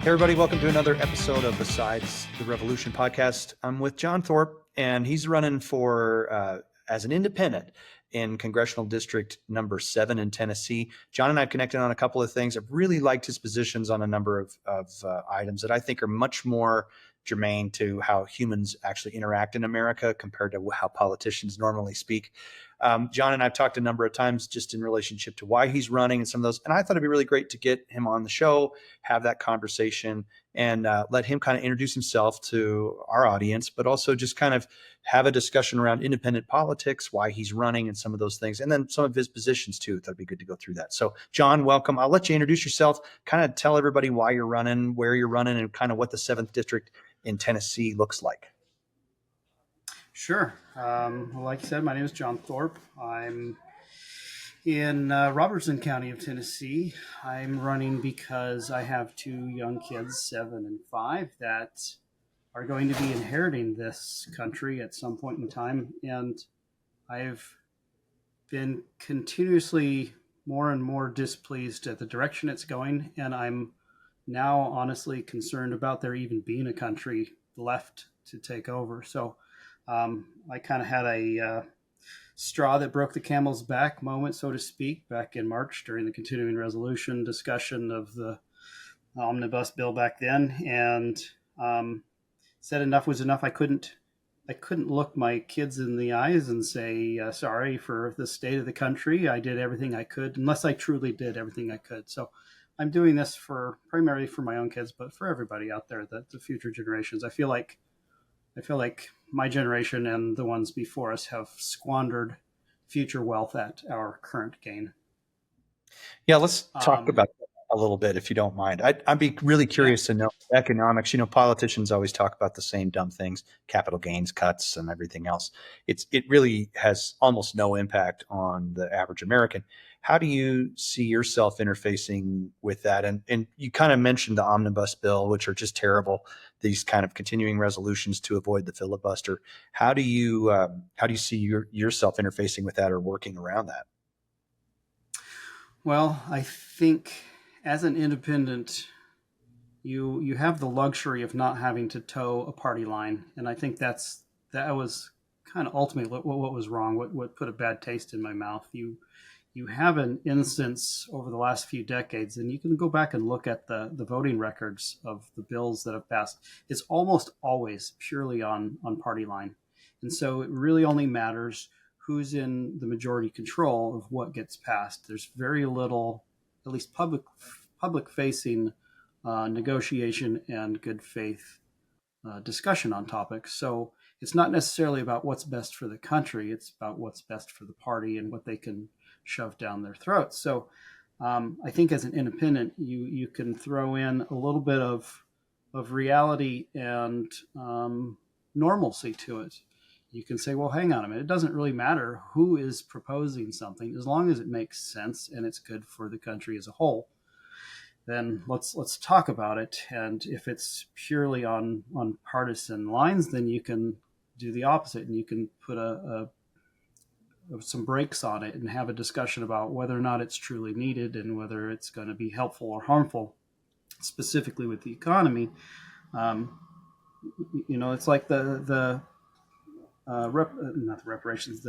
Hey, everybody, welcome to another episode of Besides the Revolution podcast. I'm with John Thorp, and he's running for as an independent in Congressional District number 7 in Tennessee. John and I have connected on a couple of things. I've really liked his positions on a number of items that I think are much more germane to how humans actually interact in America compared to how politicians normally speak. John and I've talked a number of times just in relationship to why he's running and some of those. And I thought it'd be really great to get him on the show, have that conversation, and let him kind of introduce himself to our audience, but also just kind of have a discussion around independent politics, why he's running and some of those things, and then some of his positions too. That'd be good to go through that. So John, welcome. I'll let you introduce yourself, kind of tell everybody why you're running, where you're running, and kind of what the 7th District in Tennessee looks like. Sure. Well, like you said, my name is John Thorp. I'm in Robertson County of Tennessee. I'm running because I have 2 young kids, 7 and 5, that are going to be inheriting this country at some point in time. And I've been continuously more and more displeased at the direction it's going. And I'm now honestly concerned about there even being a country left to take over. So I kind of had a straw that broke the camel's back moment, so to speak, back in March during the continuing resolution discussion of the omnibus bill back then, and said enough was enough. I couldn't look my kids in the eyes and say sorry for the state of the country. I did everything I could, unless I truly did everything I could. So I'm doing this primarily for my own kids, but for everybody out there, the future generations. I feel like my generation and the ones before us have squandered future wealth at our current gain. Yeah, let's talk about that a little bit, if you don't mind. I'd be really curious to know economics. You know, politicians always talk about the same dumb things, capital gains cuts and everything else. It really has almost no impact on the average American. How do you see yourself interfacing with that? And you kind of mentioned the omnibus bill, which are just terrible. These kind of continuing resolutions to avoid the filibuster. How do you see yourself interfacing with that or working around that? Well, I think as an independent, you have the luxury of not having to toe a party line, and I think that was kind of ultimately what was wrong. What put a bad taste in my mouth. You have an instance over the last few decades, and you can go back and look at the voting records of the bills that have passed. It's almost always purely on party line. And so it really only matters who's in the majority control of what gets passed. There's very little, at least public-facing negotiation and good faith discussion on topics. So it's not necessarily about what's best for the country. It's about what's best for the party and what they can shove down their throats. So I think as an independent, you can throw in a little bit of reality and normalcy to it. You can say, well, hang on a minute. It doesn't really matter who is proposing something as long as it makes sense and it's good for the country as a whole. Then let's talk about it. And if it's purely on partisan lines, then you can do the opposite and you can put some brakes on it and have a discussion about whether or not it's truly needed and whether it's going to be helpful or harmful, specifically with the economy. It's like not the reparations.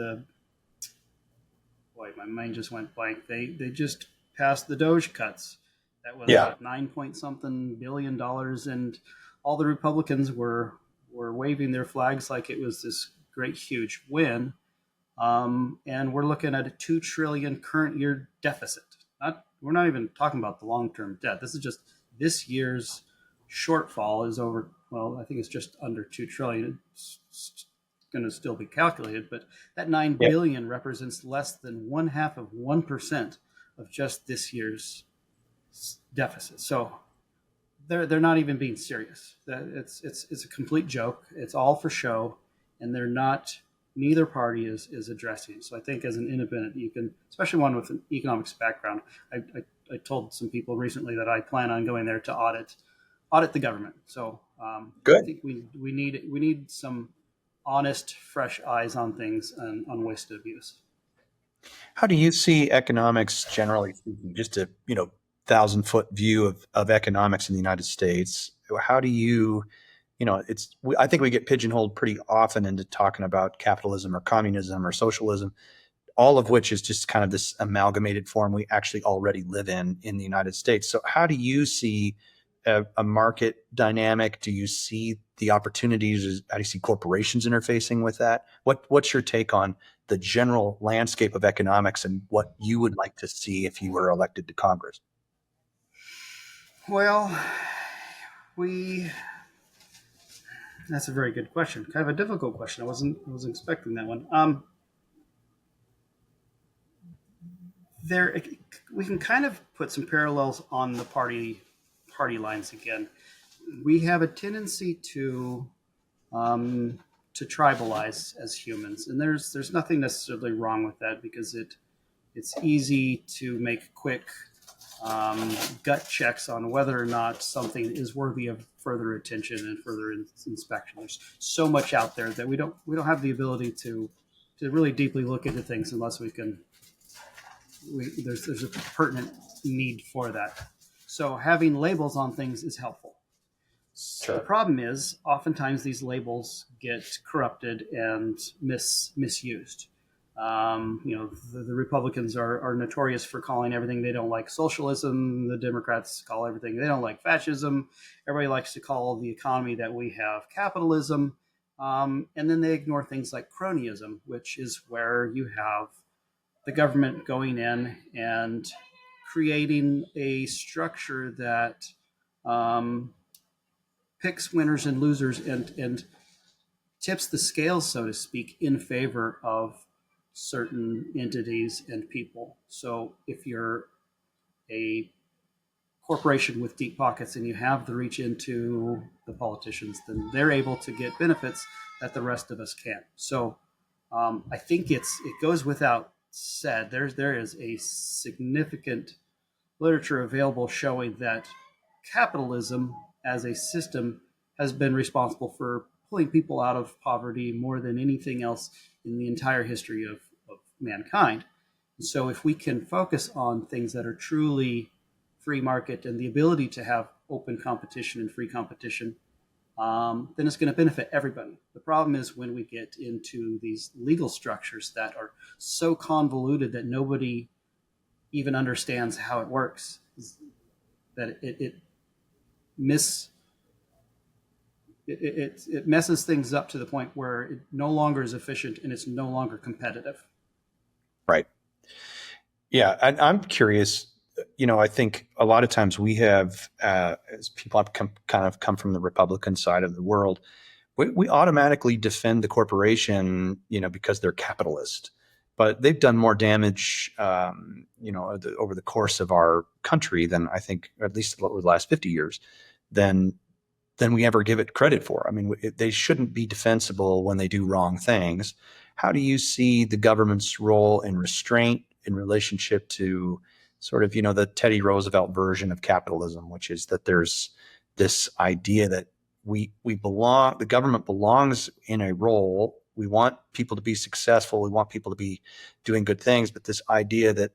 My mind just went blank. They just passed the Doge cuts. That was $9 billion, and all the Republicans were waving their flags like it was this great, huge win. And we're looking at a $2 trillion current year deficit. We're not even talking about the long-term debt. This is just this year's shortfall is over. Well, I think it's just under $2 trillion. It's going to still be calculated, but that $9 billion represents less than 0.5% of just this year's deficit. So they're not even being serious. It's a complete joke. It's all for show, and neither party is addressing it. So I think as an independent, you can, especially one with an economics background, I told some people recently that I plan on going there to audit the government. So Good. I think we need some honest, fresh eyes on things and on wasted abuse. How do you see economics generally speaking? Just to 10,000-foot view of economics in the United States, how do you, I think we get pigeonholed pretty often into talking about capitalism or communism or socialism, all of which is just kind of this amalgamated form we actually already live in the United States. So how do you see a market dynamic? Do you see the opportunities? How do you see corporations interfacing with that? What's your take on the general landscape of economics and what you would like to see if you were elected to Congress? Well, we that's a very good question. Kind of a difficult question. I wasn't expecting that one. There we can kind of put some parallels on the party lines again. We have a tendency um, to tribalize as humans, and there's nothing necessarily wrong with that because it's easy to make quick gut checks on whether or not something is worthy of further attention and further inspection. There's so much out there that we don't have the ability to really deeply look into things unless there's a pertinent need for that. So having labels on things is helpful. Sure. The problem is oftentimes these labels get corrupted and misused. The Republicans are notorious for calling everything they don't like socialism. The Democrats call everything they don't like fascism. Everybody likes to call the economy that we have capitalism. And then they ignore things like cronyism, which is where you have the government going in and creating a structure that um, picks winners and losers and tips the scales, so to speak, in favor of certain entities and people. So if you're a corporation with deep pockets and you have the reach into the politicians, then they're able to get benefits that the rest of us can't. So I think it goes without said. There is a significant literature available showing that capitalism as a system has been responsible for pulling people out of poverty more than anything else in the entire history of mankind. So if we can focus on things that are truly free market and the ability to have open competition and free competition, then it's going to benefit everybody. The problem is when we get into these legal structures that are so convoluted that nobody even understands how it works, that it messes things up to the point where it no longer is efficient and it's no longer competitive. Right. Yeah. And I'm curious, I think a lot of times we have, as people have kind of come from the Republican side of the world, we automatically defend the corporation, because they're capitalist. But they've done more damage, over the course of our country than I think, at least over the last 50 years, than we ever give it credit for. I mean, they shouldn't be defensible when they do wrong things. How do you see the government's role in restraint in relationship to sort of, the Teddy Roosevelt version of capitalism, which is that there's this idea that we belong, the government belongs in a role. We want people to be successful. We want people to be doing good things. But this idea that,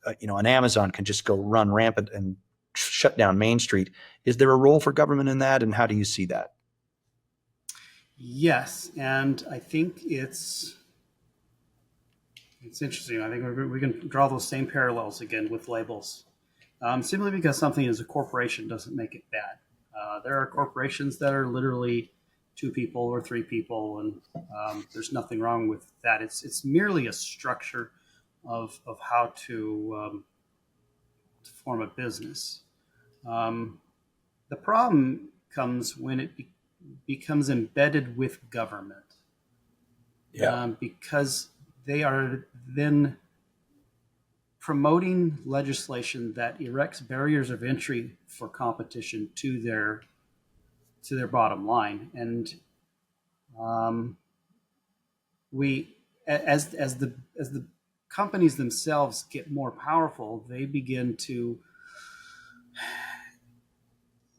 an Amazon can just go run rampant and shut down Main Street. Is there a role for government in that? And how do you see that? Yes, and I think it's interesting. I think we can draw those same parallels again with labels. Simply because something is a corporation doesn't make it bad. There are corporations that are literally two people or three people, and there's nothing wrong with that. It's merely a structure of how to form a business. The problem comes when it becomes embedded with government. Yeah. Because they are then promoting legislation that erects barriers of entry for competition to their bottom line, and we as the companies themselves get more powerful, they begin to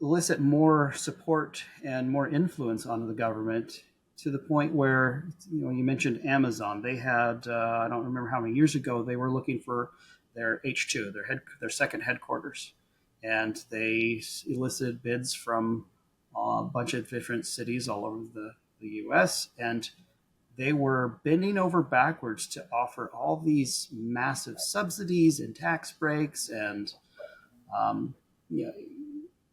elicit more support and more influence on the government to the point where, you mentioned Amazon. They had, I don't remember how many years ago, they were looking for their H2, their second headquarters, and they elicited bids from a bunch of different cities all over the U.S. and they were bending over backwards to offer all these massive subsidies and tax breaks. And um, you know,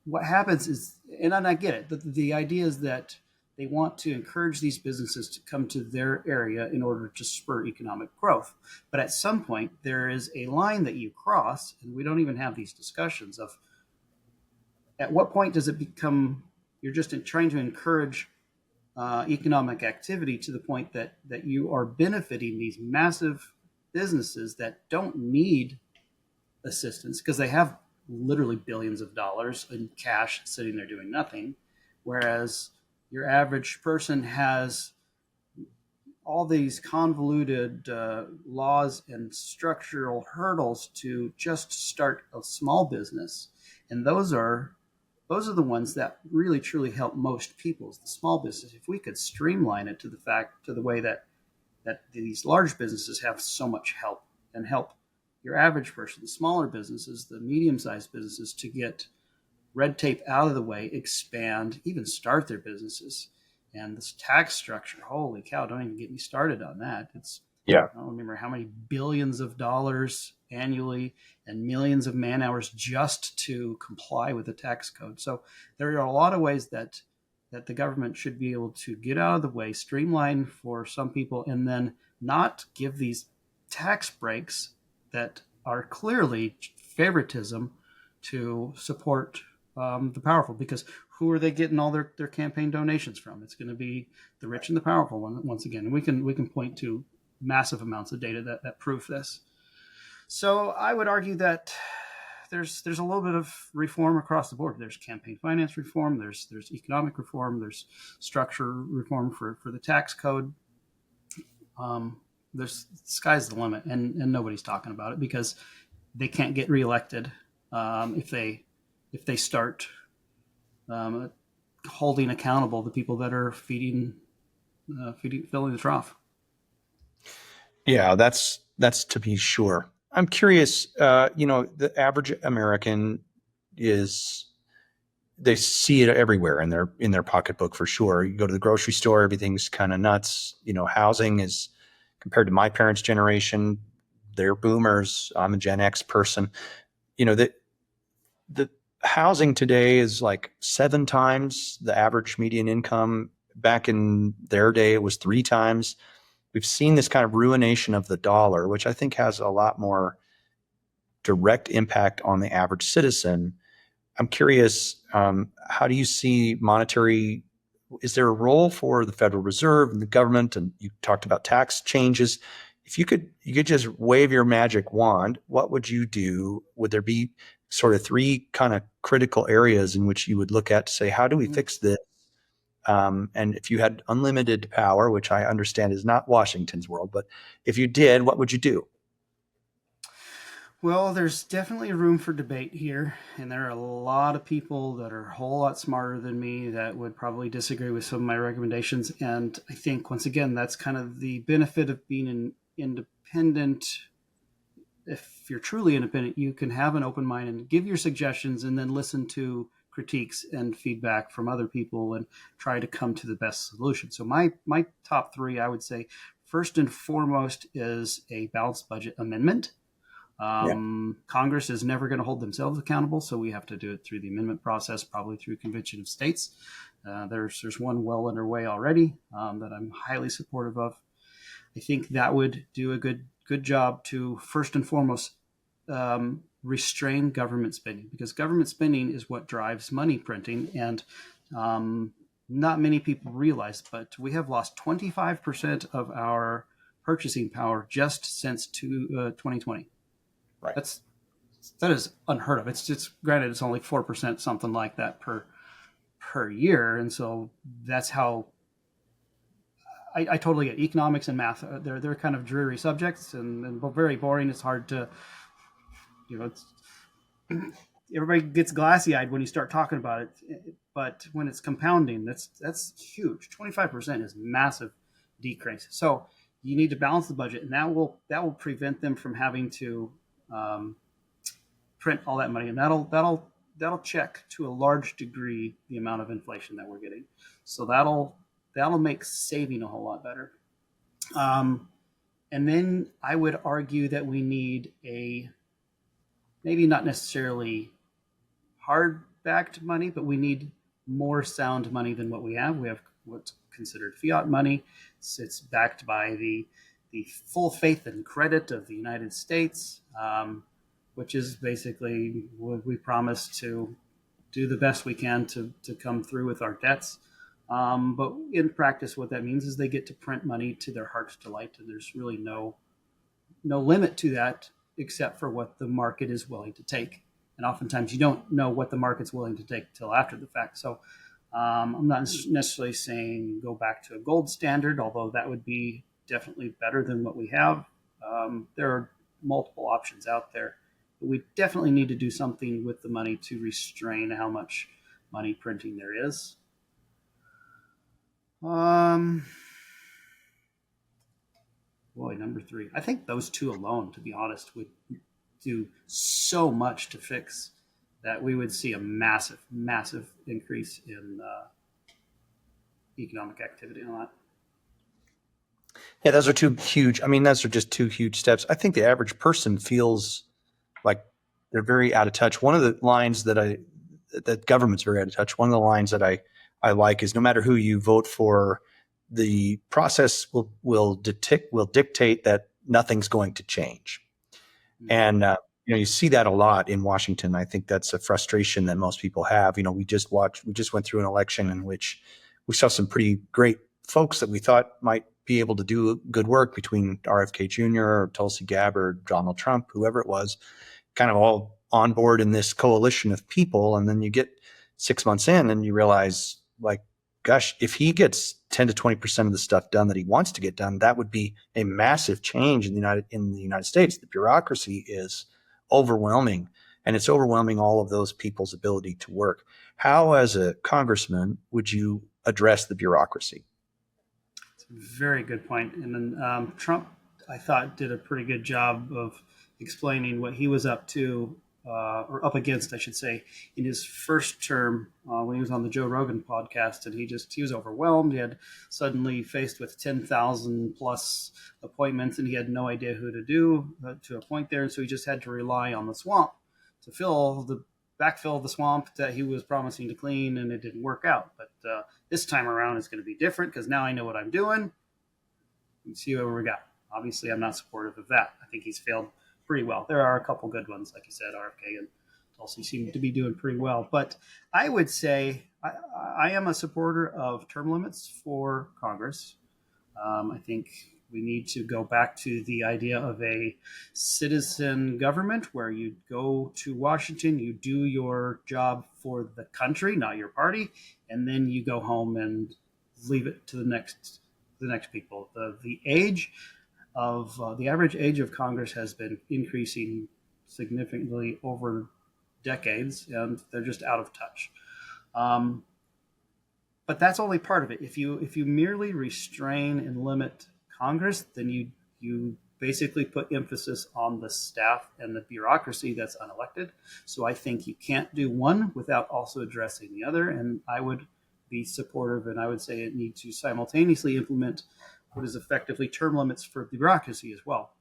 what happens is, and I get it, the idea is that they want to encourage these businesses to come to their area in order to spur economic growth. But at some point, there is a line that you cross, and we don't even have these discussions of at what point does it become you're just trying to encourage economic activity to the point that you are benefiting these massive businesses that don't need assistance because they have literally billions of dollars in cash sitting there doing nothing, whereas your average person has all these convoluted laws and structural hurdles to just start a small business, and those are the ones that really truly help most people, the small business. If we could streamline it to the way that these large businesses have so much help and help your average person, the smaller businesses, the medium-sized businesses, to get red tape out of the way, expand, even start their businesses. And this tax structure, holy cow, don't even get me started on that. Yeah. I don't remember how many billions of dollars annually and millions of man hours just to comply with the tax code. So there are a lot of ways that the government should be able to get out of the way, streamline for some people, and then not give these tax breaks that are clearly favoritism to support the powerful. Because who are they getting all their campaign donations from? It's going to be the rich and the powerful once again. And we can point to massive amounts of data that prove this. So I would argue that there's a little bit of reform across the board. There's campaign finance reform, there's economic reform, there's structure reform for the tax code. There's sky's the limit, and nobody's talking about it because they can't get reelected if they start holding accountable the people that are filling the trough. Yeah, that's to be sure. I'm curious, the average American is they see it everywhere in their pocketbook for sure. You go to the grocery store, everything's kind of nuts. Housing is compared to my parents' generation, they're boomers. I'm a Gen X person. The housing today is like 7 times the average median income. Back in their day, it was 3 times. We've seen this kind of ruination of the dollar, which I think has a lot more direct impact on the average citizen. I'm curious, how do you see monetary? Is there a role for the Federal Reserve and the government? And you talked about tax changes. If you could just wave your magic wand, what would you do? Would there be sort of 3 kind of critical areas in which you would look at to say, how do we fix this? And if you had unlimited power, which I understand is not Washington's world, but if you did, what would you do? Well, there's definitely room for debate here, and there are a lot of people that are a whole lot smarter than me that would probably disagree with some of my recommendations. And I think, once again, that's kind of the benefit of being an independent. If you're truly independent, you can have an open mind and give your suggestions and then listen to critiques and feedback from other people and try to come to the best solution. So my top 3, I would say, first and foremost is a balanced budget amendment. Congress is never going to hold themselves accountable, so we have to do it through the amendment process, probably through Convention of States. There's one well underway already that I'm highly supportive of. I think that would do a good job to, first and foremost, restrain government spending, because government spending is what drives money printing, and not many people realize, but we have lost 25% of our purchasing power just since 2020. Right. That is unheard of. It's granted it's only 4%, something like that per year, and so that's how I totally get economics and math. They're kind of dreary subjects and very boring. It's hard to, everybody gets glassy eyed when you start talking about it. But when it's compounding, that's huge. 25% is massive decrease. So you need to balance the budget, and that will prevent them from having to um, print all that money, and that'll check to a large degree the amount of inflation that we're getting. So that'll make saving a whole lot better. Um, and then I would argue that we need a maybe not necessarily hard backed money, but we need more sound money than what we have. We have what's considered fiat money. It's backed by the full faith and credit of the United States, which is basically what we promise to do the best we can to come through with our debts. But in practice, what that means is they get to print money to their heart's delight, and there's really no limit to that except for what the market is willing to take. And oftentimes you don't know what the market's willing to take till after the fact. So I'm not necessarily saying go back to a gold standard, although that would be definitely better than what we have. There are multiple options out there, but we definitely need to do something with the money to restrain how much money printing there is. Boy, number three. I think those two alone, to be honest, would do so much to fix that we would see a massive, massive increase in economic activity on that. Yeah, those are two huge. I mean, those are just two huge steps. I think the average person feels like they're very out of touch. One of the lines that government's very out of touch. One of the lines that I like is no matter who you vote for, the process will dictate that nothing's going to change. Mm-hmm. And you see that a lot in Washington. I think that's a frustration that most people have. We just went through an election in which we saw some pretty great folks that we thought might be able to do good work between RFK Jr. or Tulsi Gabbard, Donald Trump, whoever it was, kind of all on board in this coalition of people. And then you get 6 months in and you realize, like, gosh, if he gets 10 to 20% of the stuff done that he wants to get done, that would be a massive change in the United States. The bureaucracy is overwhelming, and it's overwhelming all of those people's ability to work. How, as a congressman, would you address the bureaucracy? It's a very good point. And then Trump, I thought, did a pretty good job of explaining what he was up to, or up against, I should say, in his first term when he was on the Joe Rogan podcast. And he was overwhelmed. He had suddenly faced with 10,000 plus appointments, and he had no idea who to appoint there. And so he just had to rely on the swamp to backfill the swamp that he was promising to clean, and it didn't work out. But this time around it's going to be different because now I know what I'm doing. Let's see what we got. Obviously, I'm not supportive of that. I think he's failed pretty well. There are a couple good ones, like you said, RFK and Tulsi seem to be doing pretty well. But I would say I am a supporter of term limits for Congress. I think we need to go back to the idea of a citizen government where you go to Washington, you do your job for the country, not your party, and then you go home and leave it to the next people. The average age of Congress has been increasing significantly over decades, and they're just out of touch. But that's only part of it. If you merely restrain and limit Congress, then you basically put emphasis on the staff and the bureaucracy that's unelected. So I think you can't do one without also addressing the other. And I would be supportive, and I would say it needs to simultaneously implement what is effectively term limits for bureaucracy as well.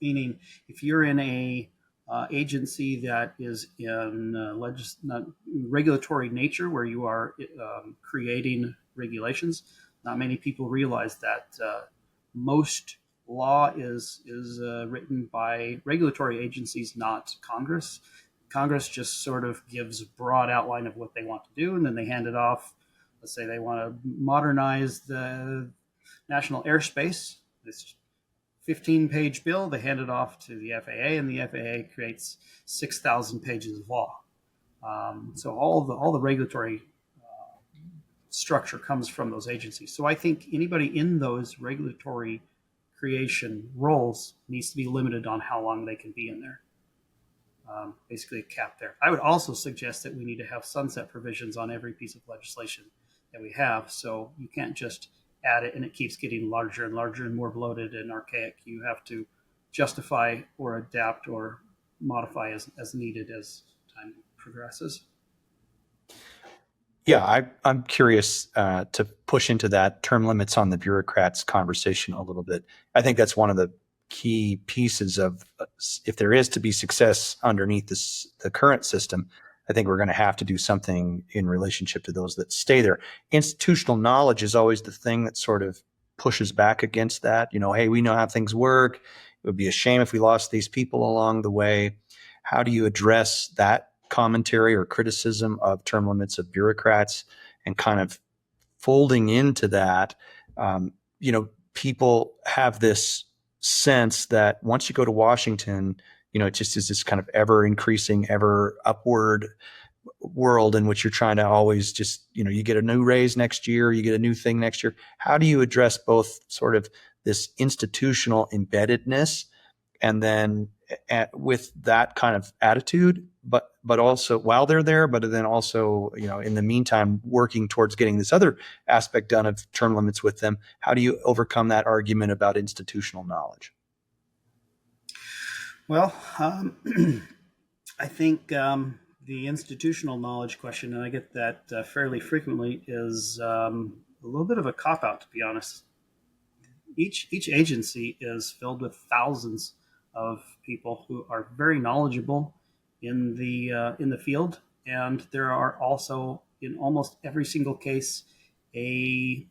Meaning, if you're in a agency that is in regulatory nature, where you are creating regulations, not many people realize that most law is written by regulatory agencies, not Congress. Congress just sort of gives a broad outline of what they want to do, and then they hand it off. Let's say they want to modernize the national airspace. This 15-page bill, they hand it off to the FAA, and the FAA creates 6,000 pages of law. So all the regulatory structure comes from those agencies. So I think anybody in those regulatory creation roles needs to be limited on how long they can be in there. basically a cap there. I would also suggest that we need to have sunset provisions on every piece of legislation that we have. So you can't just add it and it keeps getting larger and larger and more bloated and archaic. You have to justify or adapt or modify as needed as time progresses. Yeah, I'm curious to push into that term limits on the bureaucrats conversation a little bit. I think that's one of the key pieces of if there is to be success underneath the current system. I think we're going to have to do something in relationship to those that stay there. Institutional knowledge is always the thing that sort of pushes back against that. Hey, we know how things work. It would be a shame if we lost these people along the way. How do you address that commentary or criticism of term limits of bureaucrats and kind of folding into that? People have this sense that once you go to Washington, it just is this kind of ever increasing, ever upward world in which you're trying to always just, you get a new raise next year, you get a new thing next year. How do you address both sort of this institutional embeddedness and then with that kind of attitude, but also while they're there, but then also, in the meantime, working towards getting this other aspect done of term limits with them? How do you overcome that argument about institutional knowledge? Well, I think the institutional knowledge question, and I get that fairly frequently, is a little bit of a cop out, to be honest. Each agency is filled with thousands of people who are very knowledgeable in the field, and there are also in almost every single case a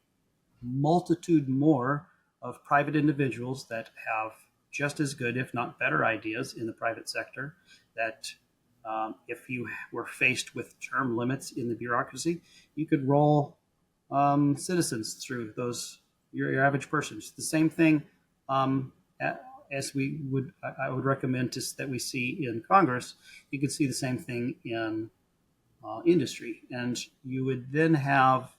multitude more of private individuals that have just as good, if not better, ideas in the private sector. That if you were faced with term limits in the bureaucracy, you could roll citizens through those. Your average person. It's the same thing as I would recommend that we see in Congress. You could see the same thing in industry, and you would then have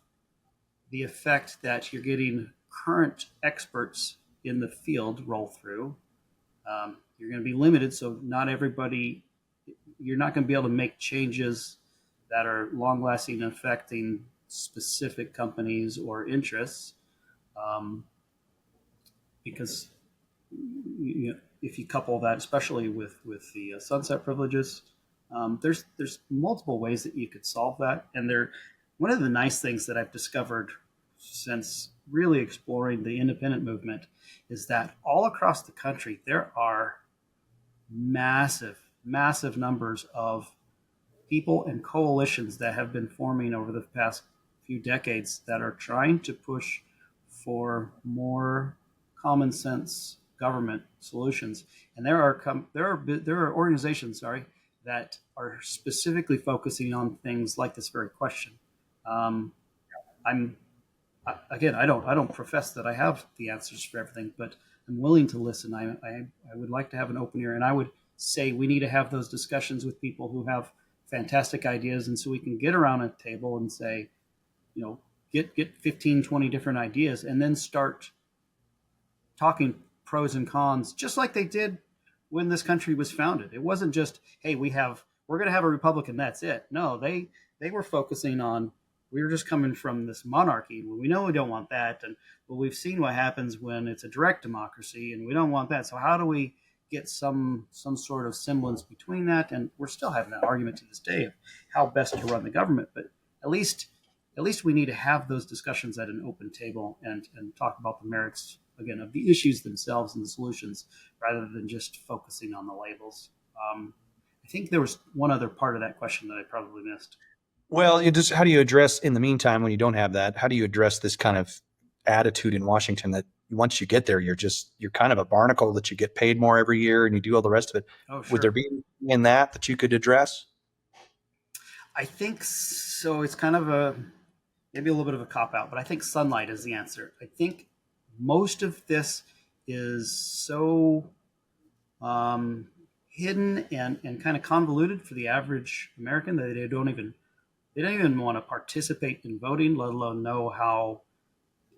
the effect that you're getting current experts in the field roll through. You're going to be limited, so not everybody. You're not going to be able to make changes that are long-lasting and affecting specific companies or interests. Because if you couple that, especially with the sunset privileges, there's multiple ways that you could solve that. And one of the nice things that I've discovered since really exploring the independent movement is that all across the country there are massive numbers of people and coalitions that have been forming over the past few decades that are trying to push for more common sense government solutions. And there are organizations, that are specifically focusing on things like this very question. I don't profess that I have the answers for everything, but I'm willing to listen. I would like to have an open ear, and I would say we need to have those discussions with people who have fantastic ideas, and so we can get around a table and say, get 15, 20 different ideas, and then start talking pros and cons, just like they did when this country was founded. It wasn't just, hey, we're going to have a republic and that's it. No, they were focusing on, we're just coming from this monarchy. We know we don't want that, but we've seen what happens when it's a direct democracy, and we don't want that. So how do we get some sort of semblance between that? And we're still having that argument to this day of how best to run the government. But at least we need to have those discussions at an open table and talk about the merits, again, of the issues themselves and the solutions, rather than just focusing on the labels. I think there was one other part of that question that I probably missed. Well, how do you address, in the meantime, when you don't have that, how do you address this kind of attitude in Washington that once you get there, you're kind of a barnacle, that you get paid more every year and you do all the rest of it? Oh, sure. Would there be in that you could address? I think so. It's kind of maybe a little bit of a cop out, but I think sunlight is the answer. I think most of this is so hidden and kind of convoluted for the average American that they don't even want to participate in voting, let alone know how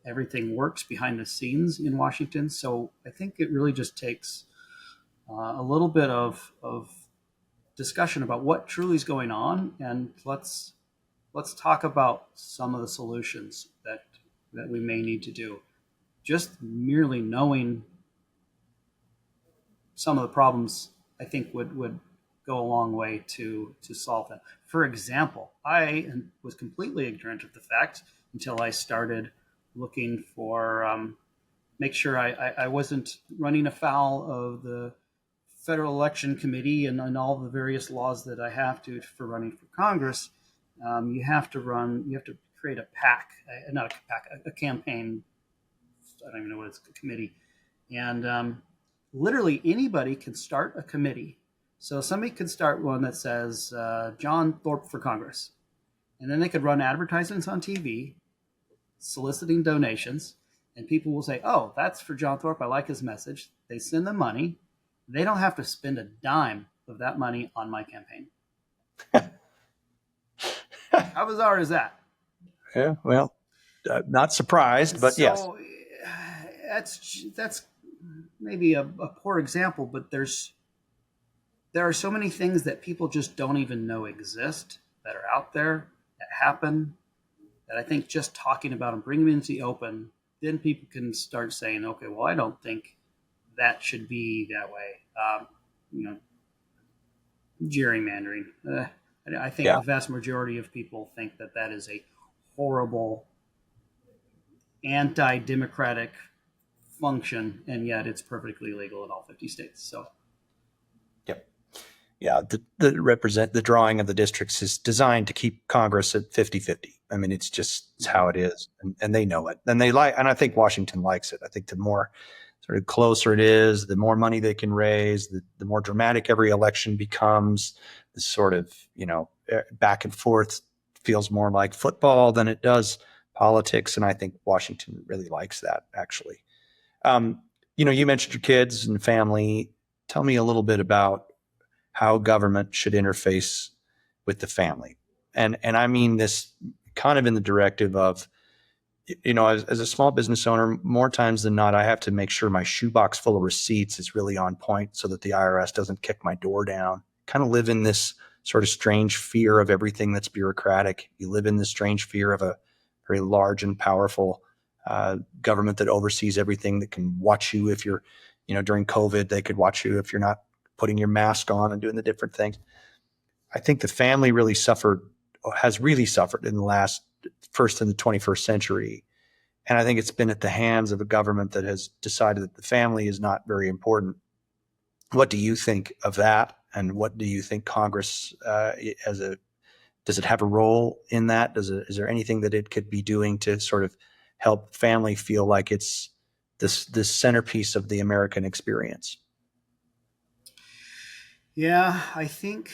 everything works behind the scenes in Washington. So I think it really just takes a little bit of discussion about what truly is going on, and let's talk about some of the solutions that we may need to do. Just merely knowing some of the problems, I think would go a long way to solve that. For example, I was completely ignorant of the fact until I started looking for make sure I wasn't running afoul of the Federal Election Committee and all the various laws that I have to for running for Congress. You have to create a PAC, not a PAC, a campaign. I don't even know what it's, a committee. And literally anybody can start a committee. So somebody could start one that says John Thorp for Congress. And then they could run advertisements on TV, soliciting donations. And people will say, oh, that's for John Thorp. I like his message. They send them money. They don't have to spend a dime of that money on my campaign. How bizarre is that? Yeah, well, not surprised, but yes. So that's maybe a poor example, but there are so many things that people just don't even know exist, that are out there, that happen, that I think just talking about them, bringing them into the open, then people can start saying, okay, well, I don't think that should be that way. Gerrymandering. I think the vast majority of people think that is a horrible, anti-democratic function, and yet it's perfectly legal in all 50 states. So, yeah, the drawing of the districts is designed to keep Congress at 50-50. I mean, it's how it is, and they know it, and and I think Washington likes it. I think the more sort of closer it is, the more money they can raise, the more dramatic every election becomes. The sort of back and forth feels more like football than it does politics, and I think Washington really likes that, actually. You mentioned your kids and family. Tell me a little bit about how government should interface with the family. And I mean this kind of in the directive of, as a small business owner, more times than not, I have to make sure my shoebox full of receipts is really on point so that the IRS doesn't kick my door down. Kind of live in this sort of strange fear of everything that's bureaucratic. You live in this strange fear of a very large and powerful government that oversees everything, that can watch you if you're, during COVID, they could watch you if you're not putting your mask on and doing the different things. I think the family has really suffered in the first in the 21st century. And I think it's been at the hands of a government that has decided that the family is not very important. What do you think of that? And what do you think Congress, does it have a role in that? Is there anything that it could be doing to sort of help family feel like it's this centerpiece of the American experience? Yeah, I think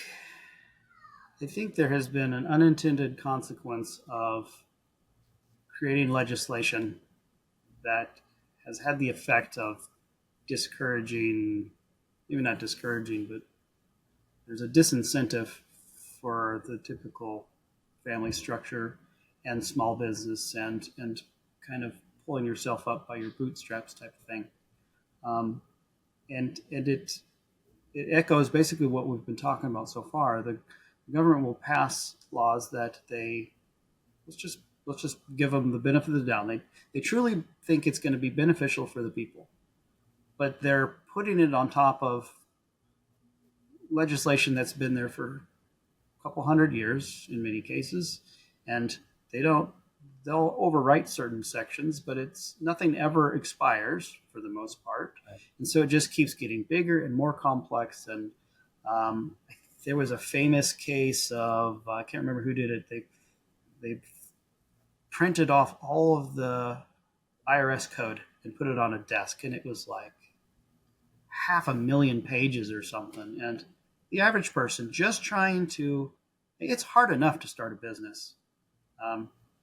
there has been an unintended consequence of creating legislation that has had the effect of discouraging, maybe not discouraging, but there's a disincentive for the typical family structure and small business and kind of pulling yourself up by your bootstraps type of thing. And it echoes basically what we've been talking about so far. The government will pass laws that let's just give them the benefit of the doubt. They truly think it's going to be beneficial for the people, but they're putting it on top of legislation that's been there for a couple hundred years in many cases, and they'll overwrite certain sections, but nothing ever expires for the most part. Right. And so it just keeps getting bigger and more complex. And there was a famous case of, I can't remember who did it. They printed off all of the IRS code and put it on a desk, and it was like 500,000 pages or something. And the average person just it's hard enough to start a business.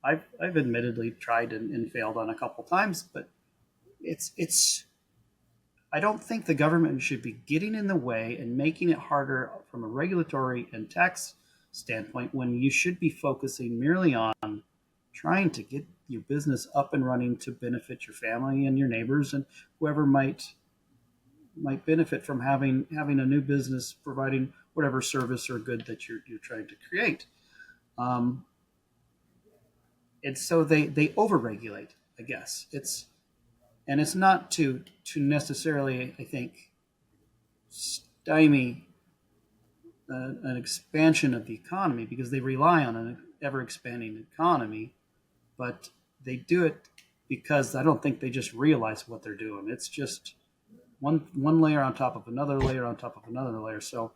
I've admittedly tried and failed on a couple times, but I don't think the government should be getting in the way and making it harder from a regulatory and tax standpoint when you should be focusing merely on trying to get your business up and running to benefit your family and your neighbors and whoever might benefit from having a new business providing whatever service or good that you're trying to create. Um, and so they overregulate, I guess. It's not to necessarily, I think, stymie an expansion of the economy, because they rely on an ever expanding economy, but they do it because I don't think they just realize what they're doing. It's just one layer on top of another layer on top of another layer. So,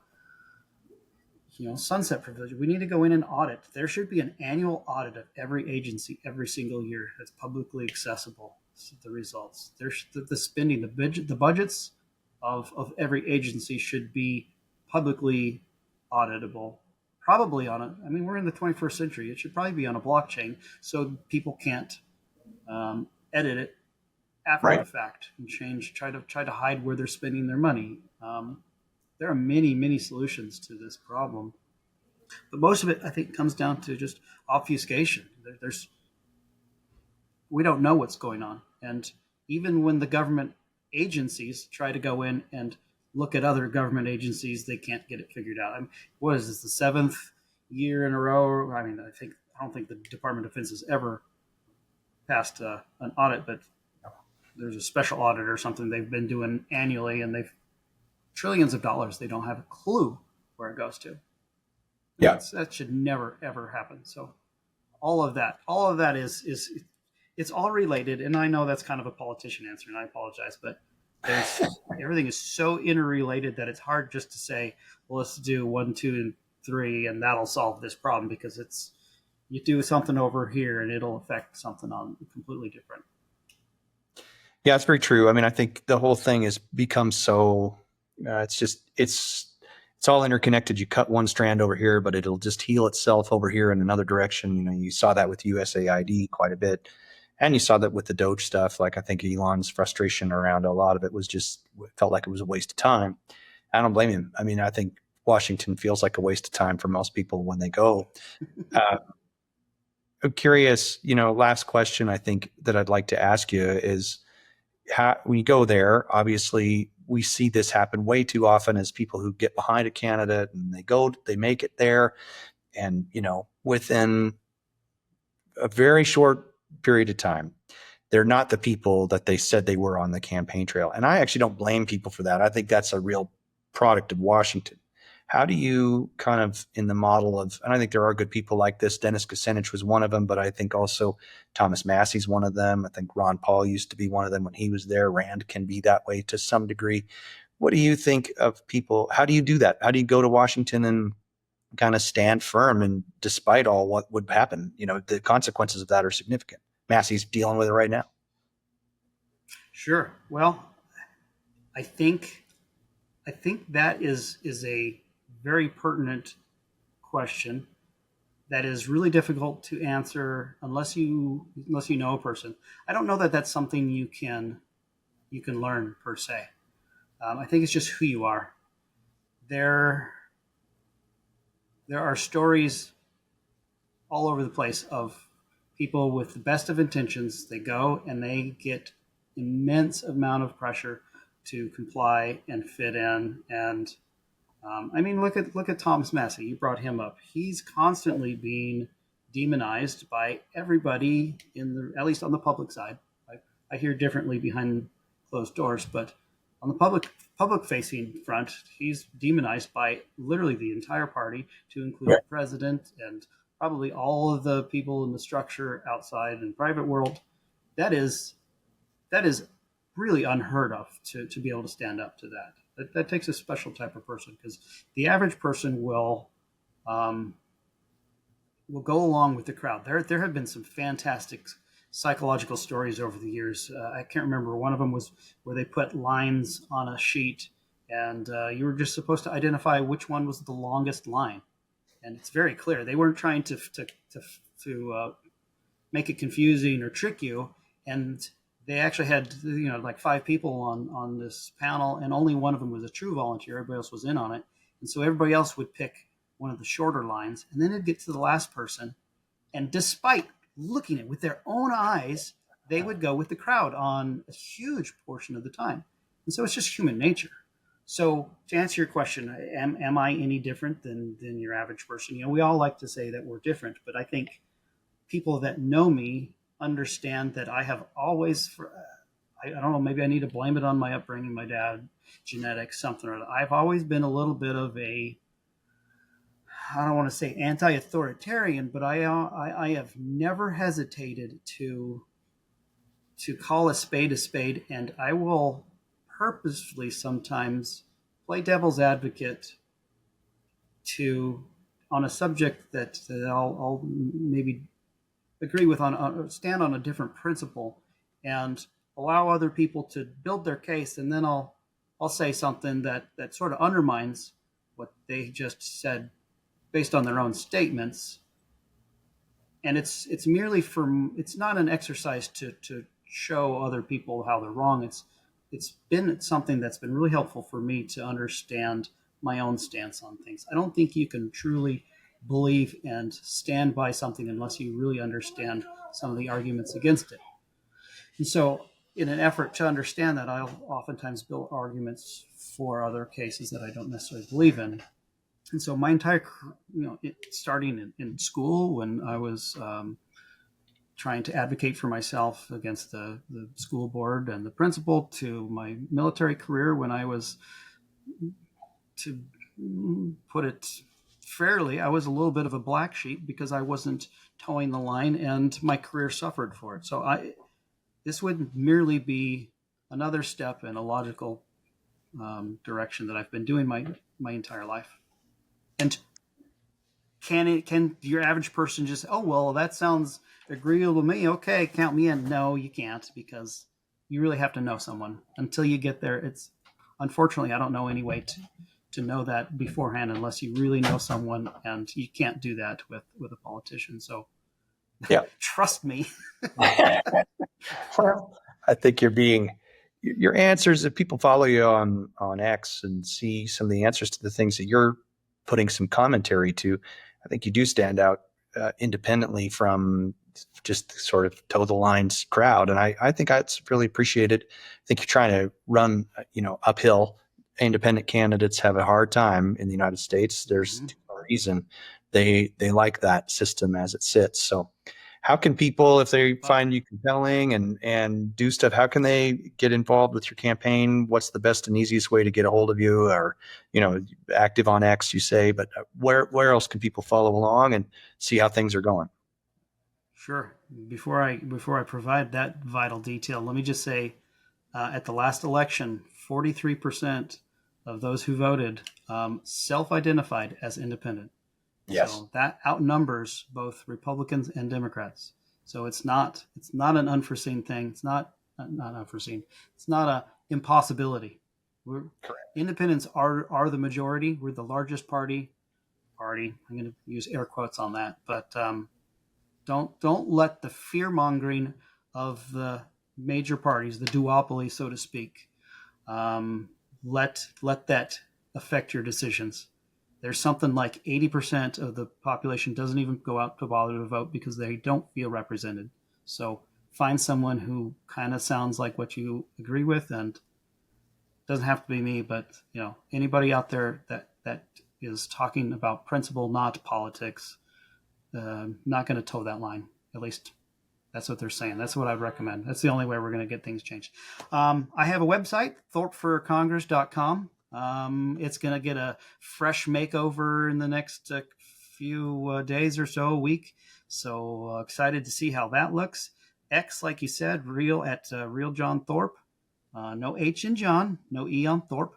sunset privilege. We need to go in and audit. There should be an annual audit of every agency every single year that's publicly accessible. The results. There's the spending, the budgets of every agency should be publicly auditable. Probably on a. I mean, we're in the 21st century. It should probably be on a blockchain, so people can't edit it after the Right. fact and try to hide where they're spending their money. There are many solutions to this problem, but most of it, I think, comes down to just obfuscation. There's We don't know what's going on, and even when the government agencies try to go in and look at other government agencies, they can't get it figured out. I mean, what is this, the seventh year in a row? I mean, I don't think the Department of Defense has ever passed an audit, but there's a special audit or something they've been doing annually, and they've trillions of dollars. They don't have a clue where it goes to. Yeah. That should never ever happen. So all of that is it's all related. And I know that's kind of a politician answer, and I apologize, but everything is so interrelated that it's hard just to say, well, let's do 1, 2, and 3, and that'll solve this problem, because you do something over here and it'll affect something on completely different. Yeah, it's very true. I mean, I think the whole thing has become so, it's all interconnected. You cut one strand over here, but it'll just heal itself over here in another direction. You saw that with USAID quite a bit. And you saw that with the Doge stuff. Like, I think Elon's frustration around a lot of it was just, felt like it was a waste of time. I don't blame him. I mean, I think Washington feels like a waste of time for most people when they go. I'm curious, last question I think that I'd like to ask you is, when you go there, obviously we see this happen way too often as people who get behind a candidate and they make it there. And, within a very short period of time, they're not the people that they said they were on the campaign trail. And I actually don't blame people for that. I think that's a real product of Washington. How do you kind of, in the model of, and I think there are good people like this, Dennis Kucinich was one of them, but I think also Thomas Massey's one of them. I think Ron Paul used to be one of them when he was there. Rand can be that way to some degree. What do you think of people? How do you do that? How do you go to Washington and kind of stand firm, and despite all what would happen, the consequences of that are significant? Massey's dealing with it right now. Sure. Well, I think that is a very pertinent question that is really difficult to answer unless you know a person. I don't know that that's something you can learn per se. I think it's just who you are. There are stories all over the place of people with the best of intentions. They go and they get immense amount of pressure to comply and fit in. And I mean, look at Thomas Massey. You brought him up. He's constantly being demonized by everybody at least on the public side. I hear differently behind closed doors, but on the public facing front, he's demonized by literally the entire party, to include the president and probably all of the people in the structure outside and private world. That is really unheard of to be able to stand up to that. That takes a special type of person, because the average person will go along with the crowd. There have been some fantastic psychological stories over the years. I can't remember. One of them was where they put lines on a sheet, and you were just supposed to identify which one was the longest line. And it's very clear they weren't trying to make it confusing or trick you. And they actually had like 5 people on this panel, and only one of them was a true volunteer. Everybody else was in on it, and so everybody else would pick one of the shorter lines, and then it'd get to the last person, and despite looking at it with their own eyes, they would go with the crowd on a huge portion of the time. And so it's just human nature. So to answer your question, am I any different than your average person? We all like to say that we're different, but I think people that know me understand that I have always, I don't know, maybe I need to blame it on my upbringing, my dad, genetics, something or other. I've always been a little bit of a, I don't want to say anti-authoritarian, but I have never hesitated to call a spade, and I will purposefully sometimes play devil's advocate to on a subject that I'll maybe agree with on stand on a different principle and allow other people to build their case, and then I'll say something that sort of undermines what they just said based on their own statements. And it's merely for, it's not an exercise to show other people how they're wrong. It's been something that's been really helpful for me to understand my own stance on things. I don't think you can truly believe and stand by something unless you really understand some of the arguments against it. And so, in an effort to understand that, I'll oftentimes build arguments for other cases that I don't necessarily believe in. And so, my entire, starting in school when I was trying to advocate for myself against the school board and the principal, to my military career when I was, to put it fairly, I was a little bit of a black sheep because I wasn't towing the line and my career suffered for it. So this would merely be another step in a logical direction that I've been doing my entire life. And can your average person just, oh, well, that sounds agreeable to me, okay, count me in? No, you can't, because you really have to know someone. Until you get there, it's, unfortunately, I don't know any way to know that beforehand unless you really know someone, and you can't do that with a politician. So Yeah. trust me. Well, I think your answers, if people follow you on X and see some of the answers to the things that you're putting some commentary to, I think you do stand out independently from just sort of toe the lines crowd. And I think that's really appreciated. I think you're trying to run, uphill. Independent candidates have a hard time in the United States. There's a reason they like that system as it sits. So how can people, if they find you compelling and do stuff, how can they get involved with your campaign? What's the best and easiest way to get a hold of you? Or, active on X, you say, but where else can people follow along and see how things are going? Sure. Before I provide that vital detail, let me just say, at the last election, 43% of those who voted self-identified as independent. Yes. So that outnumbers both Republicans and Democrats. So it's not an unforeseen thing. It's not unforeseen. It's not a impossibility. Independents are the majority. We're the largest party. I'm going to use air quotes on that, but don't let the fear mongering of the major parties, the duopoly, so to speak, let that affect your decisions. There's something like 80% of the population doesn't even go out to bother to vote because they don't feel represented. So find someone who kind of sounds like what you agree with, and doesn't have to be me, but anybody out there that is talking about principle, not politics, not going to toe that line. At least that's what they're saying. That's what I'd recommend. That's the only way we're going to get things changed. I have a website, thorpforcongress.com. It's going to get a fresh makeover in the next few days or so, a week. So excited to see how that looks. X, like you said, real John Thorp. No H in John, no E on Thorp.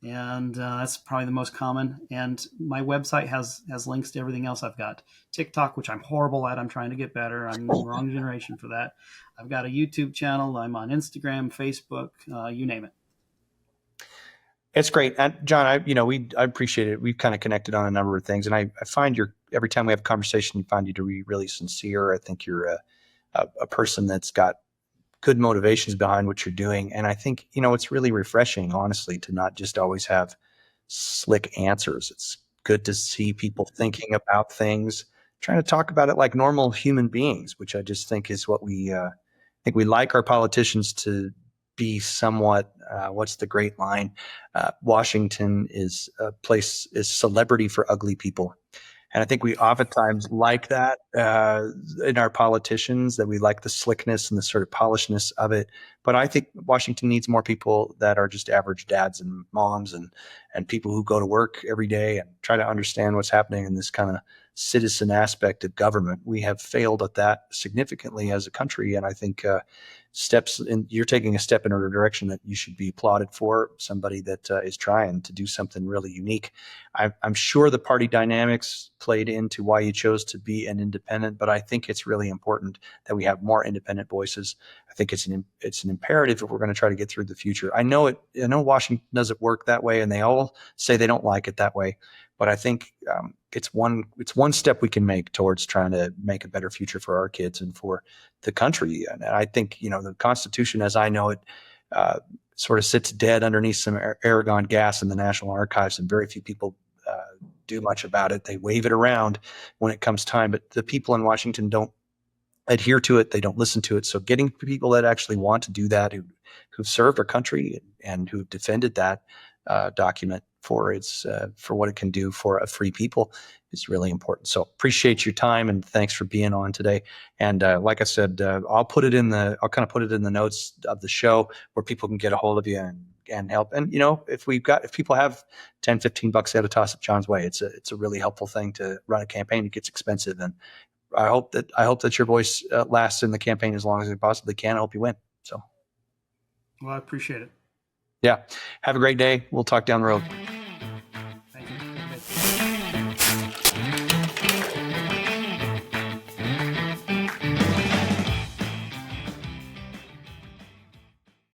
And that's probably the most common. And my website has links to everything else I've got. TikTok, which I'm horrible at. I'm trying to get better. I'm the wrong generation for that. I've got a YouTube channel. I'm on Instagram, Facebook, you name it. It's great. And John, I appreciate it. We've kind of connected on a number of things, and I find every time we have a conversation, you find you to be really sincere. I think you're a person that's got good motivations behind what you're doing. And I think, it's really refreshing, honestly, to not just always have slick answers. It's good to see people thinking about things, trying to talk about it like normal human beings, which I just think is what we like our politicians to be somewhat, what's the great line? Washington is celebrity for ugly people. And I think we oftentimes like that in our politicians, that we like the slickness and the sort of polishedness of it. But I think Washington needs more people that are just average dads and moms and people who go to work every day and try to understand what's happening in this kind of citizen aspect of government. We have failed at that significantly as a country. And I think you're taking a step in a direction that you should be applauded for, somebody that is trying to do something really unique. I'm sure the party dynamics played into why you chose to be an independent, but I think it's really important that we have more independent voices. I think it's an imperative if we're going to try to get through the future. I know Washington doesn't work that way, and they all say they don't like it that way. But I think it's one step we can make towards trying to make a better future for our kids and for the country. And I think, the Constitution, as I know it, sort of sits dead underneath some Aragon gas in the National Archives, and very few people do much about it. They wave it around when it comes time, but the people in Washington don't adhere to it. They don't listen to it. So getting people that actually want to do that, who've served our country and who've defended that document for what it can do for a free people is really important. So appreciate your time, and thanks for being on today. And like I said, I'll kind of put it in the notes of the show where people can get a hold of you and help. And if people have $10-15, they had to toss it John's way. It's a really helpful thing to run a campaign. It gets expensive, and I hope that your voice lasts in the campaign as long as it possibly can. I hope you win. So, well, I appreciate it. Yeah. Have a great day. We'll talk down the road.